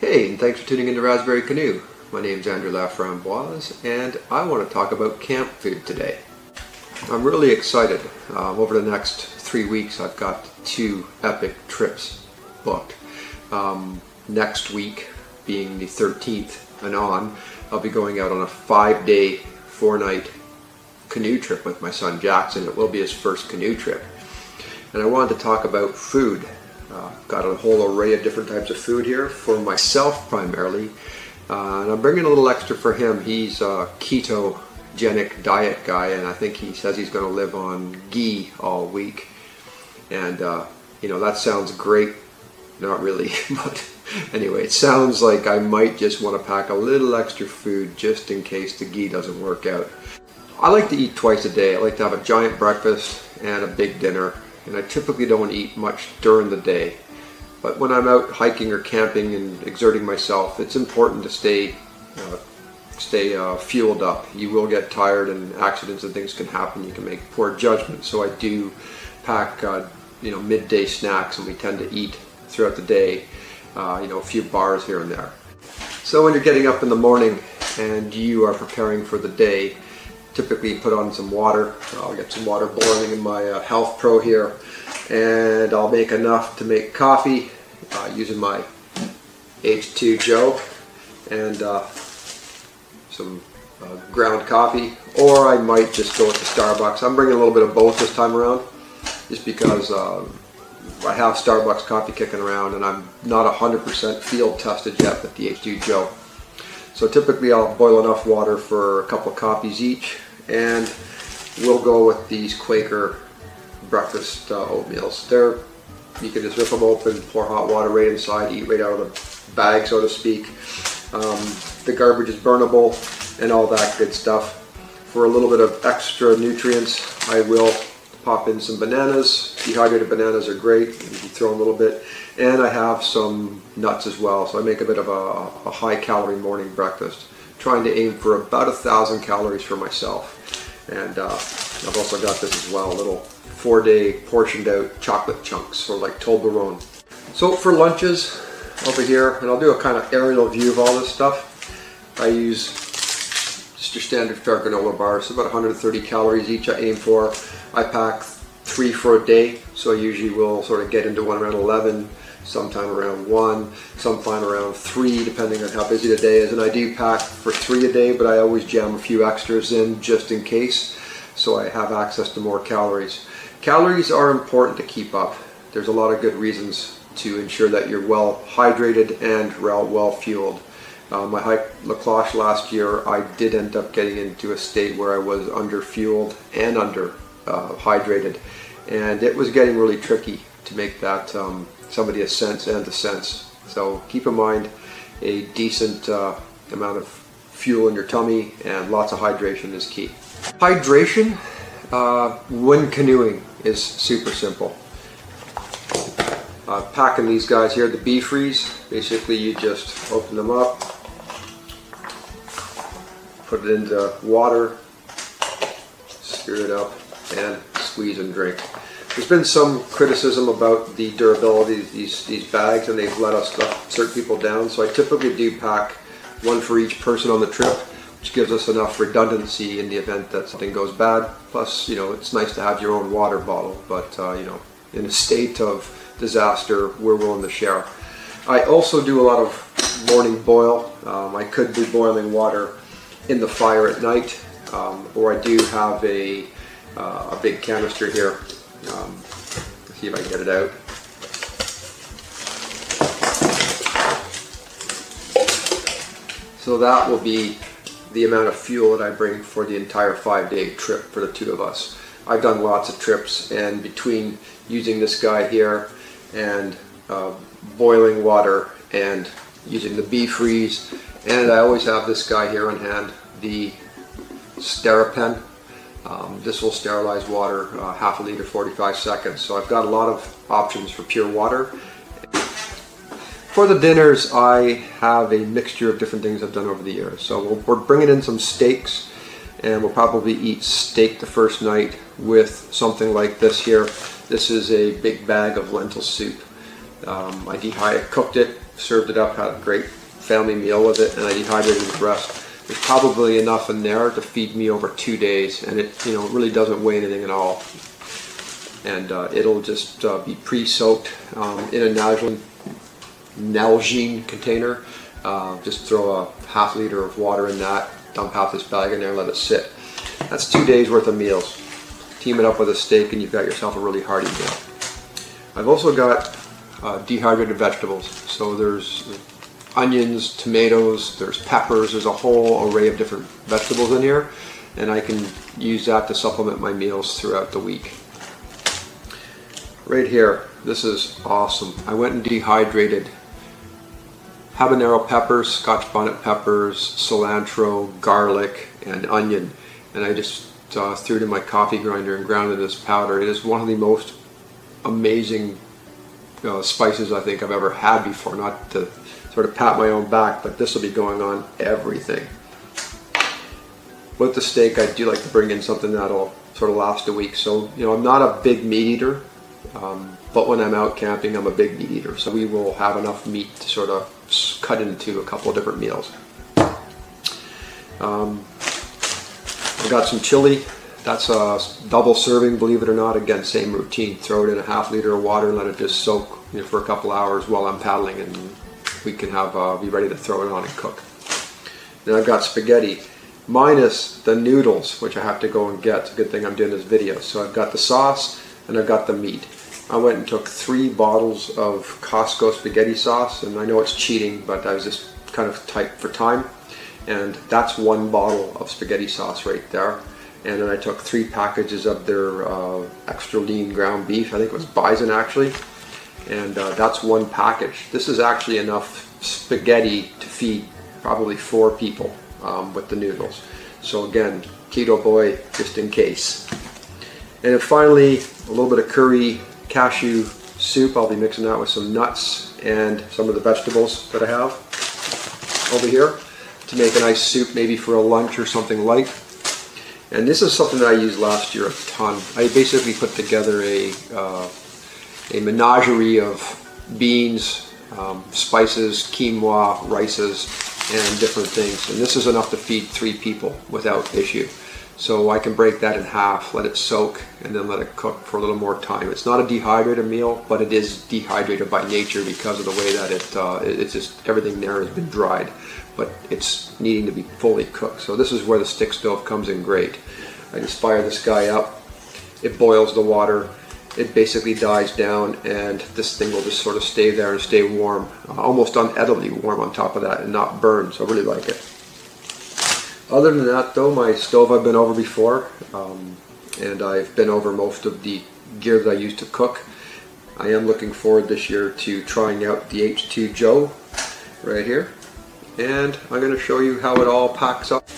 Hey, and thanks for tuning in to Raspberry Canoe. My name's Andrew Laframboise, and I want to talk about camp food today. I'm really excited. Over the next 3 weeks, I've got 2 epic trips booked. Next week, being the 13th and on, I'll be going out on a 5-day, 4-night canoe trip with my son Jackson. It will be his first canoe trip. And I wanted to talk about food. Got a whole array of different types of food here for myself primarily, and I'm bringing a little extra for him. He's a ketogenic diet guy, and I think he says he's going to live on ghee all week. And you know, that sounds great. Not really, but anyway, it sounds like I might just want to pack a little extra food just in case the ghee doesn't work out. I like to eat twice a day. I like to have a giant breakfast and a big dinner. And I typically don't eat much during the day. But when I'm out hiking or camping and exerting myself, it's important to stay fueled up. You will get tired, and accidents and things can happen. You can make poor judgment. So I do pack midday snacks, and we tend to eat throughout the day, a few bars here and there. So when you're getting up in the morning and you are preparing for the day, typically put on some water. I'll get some water boiling in my Health Pro here, and I'll make enough to make coffee using my H2 Joe and some ground coffee, or I might just go with the Starbucks. I'm bringing a little bit of both this time around, just because I have Starbucks coffee kicking around, and I'm not 100% field tested yet with the H2 Joe. So typically I'll boil enough water for a couple of coffees each, and we'll go with these Quaker breakfast oatmeals. You can just rip them open, pour hot water right inside, eat right out of the bag, so to speak. The garbage is burnable and all that good stuff. For a little bit of extra nutrients, I will pop in some bananas. Dehydrated bananas are great. You can throw a little bit. And I have some nuts as well, so I make a bit of a high-calorie morning breakfast, trying to aim for about 1,000 calories for myself. And I've also got this as well, little 4-day portioned out chocolate chunks, sort of like Toblerone. So for lunches over here, and I'll do a kind of aerial view of all this stuff, I use just your standard fair granola bars, so about 130 calories each I aim for. I pack 3 for a day, so I usually will sort of get into one around 11, sometime around 1, sometime around 3, depending on how busy the day is. And I do pack for 3 a day, but I always jam a few extras in just in case, so I have access to more calories. Calories are important to keep up. There's a lot of good reasons to ensure that you're well hydrated and well fueled. My hike La Cloche last year, I did end up getting into a state where I was under fueled and under hydrated, and it was getting really tricky to make that somebody a sense and a sense. So keep in mind a decent amount of fuel in your tummy, and lots of hydration is key. Hydration when canoeing is super simple. Packing these guys here, the B-Freeze, basically you just open them up, put it into water, stir it up, and squeeze and drink. There's been some criticism about the durability of these bags, and they've let us let certain people down, so I typically do pack 1 for each person on the trip, which gives us enough redundancy in the event that something goes bad. Plus, it's nice to have your own water bottle, but in a state of disaster, we're willing to share. I also do a lot of morning boil. I could be boiling water in the fire at night, or I do have a big canister here. Let's see if I can get it out. So that will be the amount of fuel that I bring for the entire 5-day trip for the 2 of us. I've done lots of trips, and between using this guy here and boiling water and using the B-Freeze, and I always have this guy here on hand, the Sterapen. This will sterilize water, half a liter, 45 seconds. So I've got a lot of options for pure water. For the dinners, I have a mixture of different things I've done over the years. So we're bringing in some steaks, and we'll probably eat steak the first night with something like this here. This is a big bag of lentil soup. I cooked it, served it up, had a great family meal with it, and I dehydrated the rest. There's probably enough in there to feed me over 2 days, and it really doesn't weigh anything at all. And it'll just be pre-soaked in a Nalgene container. Just throw a ½ liter of water in that, dump half this bag in there, and let it sit. That's 2 days worth of meals. Team it up with a steak and you've got yourself a really hearty meal. I've also got dehydrated vegetables. So there's onions, tomatoes, there's peppers, there's a whole array of different vegetables in here, and I can use that to supplement my meals throughout the week. Right here, this is awesome. I went and dehydrated habanero peppers, Scotch bonnet peppers, cilantro, garlic, and onion, and I just threw it in my coffee grinder and ground it as powder. It is one of the most amazing spices I think I've ever had before. Not to sort of pat my own back, but this will be going on everything. With the steak, I do like to bring in something that'll sort of last a week. So, I'm not a big meat eater, but when I'm out camping, I'm a big meat eater. So we will have enough meat to sort of cut into a couple of different meals. I've got some chili. That's a double serving, believe it or not. Again, same routine. Throw it in a ½ liter of water and let it just soak for a couple hours while I'm paddling, and we can be ready to throw it on and cook. Then I've got spaghetti, minus the noodles, which I have to go and get. It's a good thing I'm doing this video. So I've got the sauce and I've got the meat. I went and took 3 bottles of Costco spaghetti sauce, and I know it's cheating, but I was just kind of tight for time. And that's 1 bottle of spaghetti sauce right there. And then I took 3 packages of their extra lean ground beef. I think it was bison actually. And that's 1 package. This is actually enough spaghetti to feed probably 4 people with the noodles. So again, keto boy, just in case. And then finally, a little bit of curry cashew soup. I'll be mixing that with some nuts and some of the vegetables that I have over here to make a nice soup, maybe for a lunch or something light. And this is something that I used last year a ton. I basically put together a menagerie of beans, spices, quinoa, rices, and different things. And this is enough to feed 3 people without issue. So I can break that in half, let it soak, and then let it cook for a little more time. It's not a dehydrated meal, but it is dehydrated by nature because of the way that it's just everything there has been dried, but it's needing to be fully cooked. So this is where the stick stove comes in great. I just fire this guy up, it boils the water, it basically dies down, and this thing will just sort of stay there and stay warm, almost unedibly warm on top of that, and not burn. So I really like it. Other than that though, my stove I've been over before, and I've been over most of the gear that I use to cook. I am looking forward this year to trying out the H2 Joe right here, and I'm going to show you how it all packs up.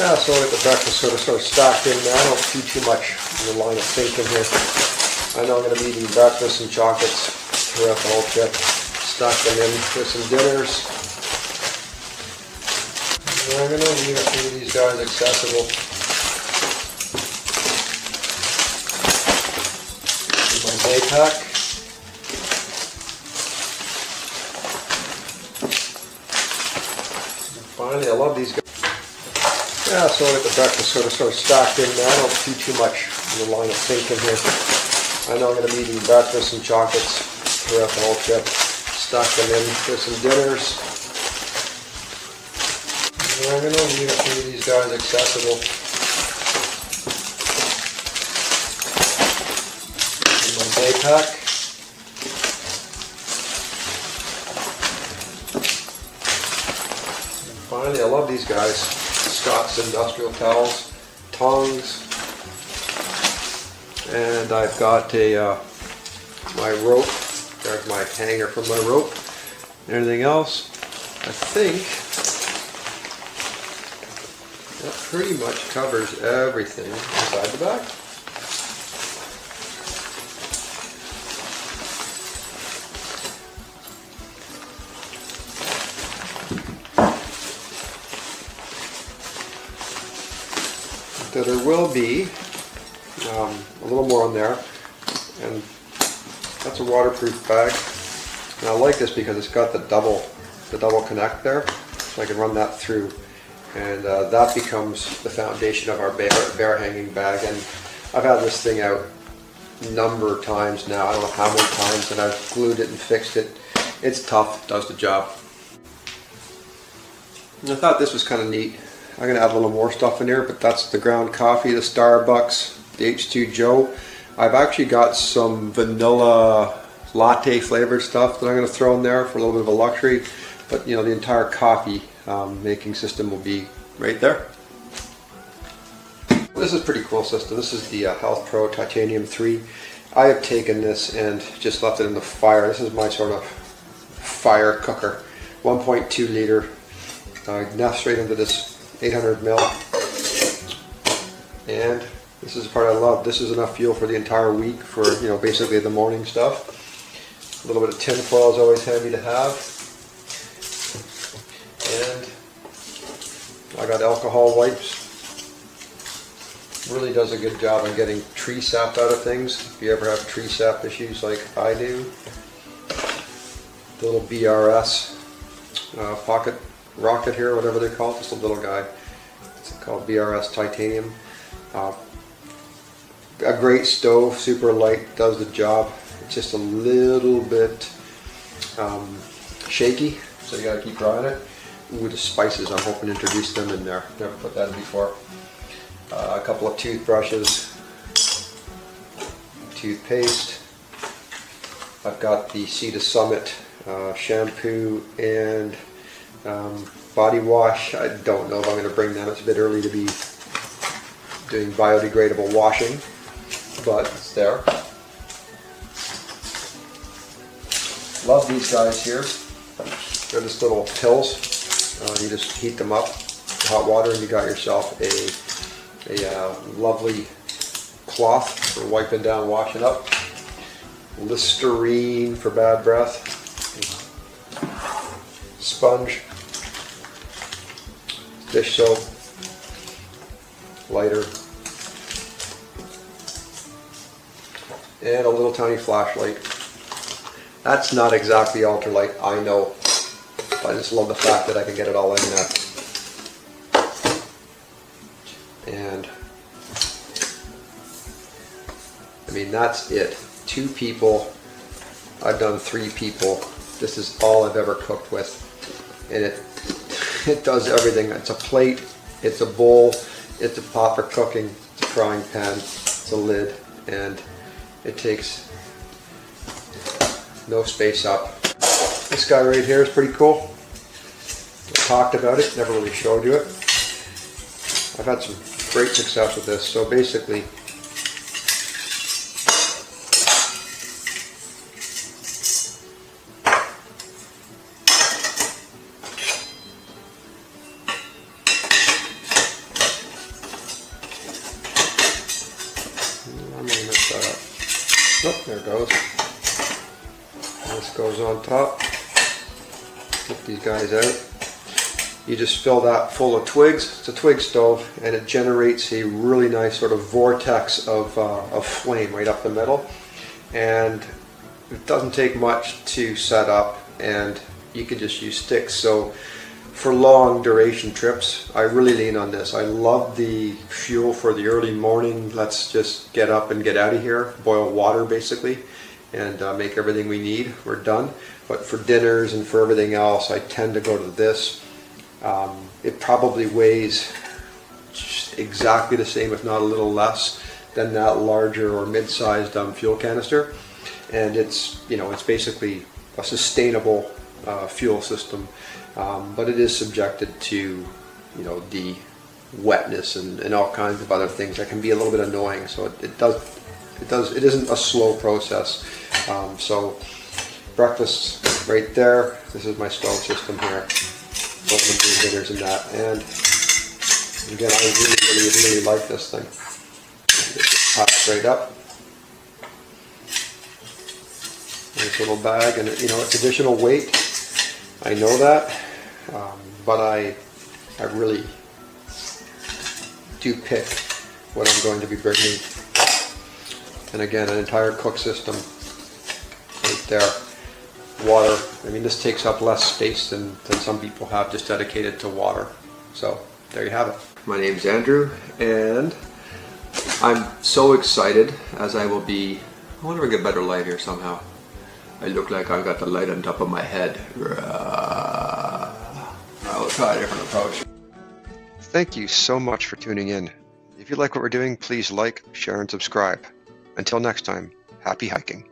Yeah, so I got the breakfast sort of stacked in there. I don't see too much in the line of thinking here. I know I'm going to be eating breakfast and chocolates throughout the whole trip. Stack them in with some dinners. I'm going to leave a few of these guys accessible. My day pack. And finally, I love these guys. Yeah, so I got the breakfast sort of stacked in there. I don't see too much in the line of thinking here. I know I'm going to be eating breakfast and chocolates throughout the whole trip. Stack them in with some dinners. I'm going to leave a few of these guys accessible. In my day pack. And finally, I love these guys. Scott's industrial towels, tongs, and I've got my rope. There's my hanger for my rope. Anything else? I think that pretty much covers everything inside the bag. So there will be a little more on there, and that's a waterproof bag. And I like this because it's got the double the double connect there, so I can run that through, and that becomes the foundation of our bear hanging bag. And I've had this thing out a number of times now, I don't know how many times, and I've glued it and fixed it. It's tough, does the job. And I thought this was kind of neat. I'm going to add a little more stuff in here, but that's the ground coffee, the Starbucks, the H2 Joe. I've actually got some vanilla latte flavored stuff that I'm going to throw in there for a little bit of a luxury, but you know, the entire coffee making system will be right there. This is a pretty cool system. This is the Health Pro Titanium 3. I have taken this and just left it in the fire. This is my sort of fire cooker. 1.2 liter. Now straight into this 800 mil. And this is the part I love. This is enough fuel for the entire week for, you know, basically the morning stuff. A little bit of tin foil is always handy to have. And I got alcohol wipes. Really does a good job in getting tree sap out of things. If you ever have tree sap issues like I do. The little BRS pocket rocket here, whatever they call it, just a little guy. It's called BRS Titanium. A great stove, super light, does the job. It's just a little bit shaky, so you gotta keep your eye on it. Ooh, the spices, I'm hoping to introduce them in there. Never put that in before. A couple of toothbrushes, toothpaste. I've got the Sea to Summit shampoo and body wash. I don't know if I'm going to bring them. It's a bit early to be doing biodegradable washing, but it's there. Love these guys here. They're just little pills. You just heat them up with hot water and you got yourself a lovely cloth for wiping down, washing up. Listerine for bad breath. Sponge. Dish soap. Lighter. And a little tiny flashlight. That's not exactly ultralight, I know. I just love the fact that I can get it all in there. And I mean, that's it. 2 people. I've done 3 people. This is all I've ever cooked with, and it does everything. It's a plate, it's a bowl, it's a pot for cooking, it's a frying pan, it's a lid, and it takes no space up. This guy right here is pretty cool. I talked about it, never really showed you it. I've had some great success with this. So basically, I'm going to mess that up. Oh, there it goes. This goes on top. Get these guys out. You just fill that full of twigs. It's a twig stove, and it generates a really nice sort of vortex of flame right up the middle. And it doesn't take much to set up, and you can just use sticks. So for long duration trips, I really lean on this. I love the fuel for the early morning. Let's just get up and get out of here. Boil water basically, and make everything we need. We're done. But for dinners and for everything else, I tend to go to this. It probably weighs exactly the same, if not a little less, than that larger or mid-sized fuel canister, and it's, you know, it's basically a sustainable fuel system, but it is subjected to, you know, the wetness and all kinds of other things that can be a little bit annoying. So it isn't a slow process. So breakfast right there. This is my stove system here. Open dinners and that, and again, I really like this thing. Pop straight up. Nice little bag, and you know, it's additional weight. I know that, but I really do pick what I'm going to be bringing. And again, an entire cook system right there. water. I mean, this takes up less space than some people have just dedicated to water. So there you have it. My name's Andrew, and I'm so excited, as I will be. I wonder if I get better light here somehow. I look like I've got the light on top of my head. I'll try a different approach. Thank you so much for tuning in. If you like what we're doing, please like, share, and subscribe. Until next time, happy hiking.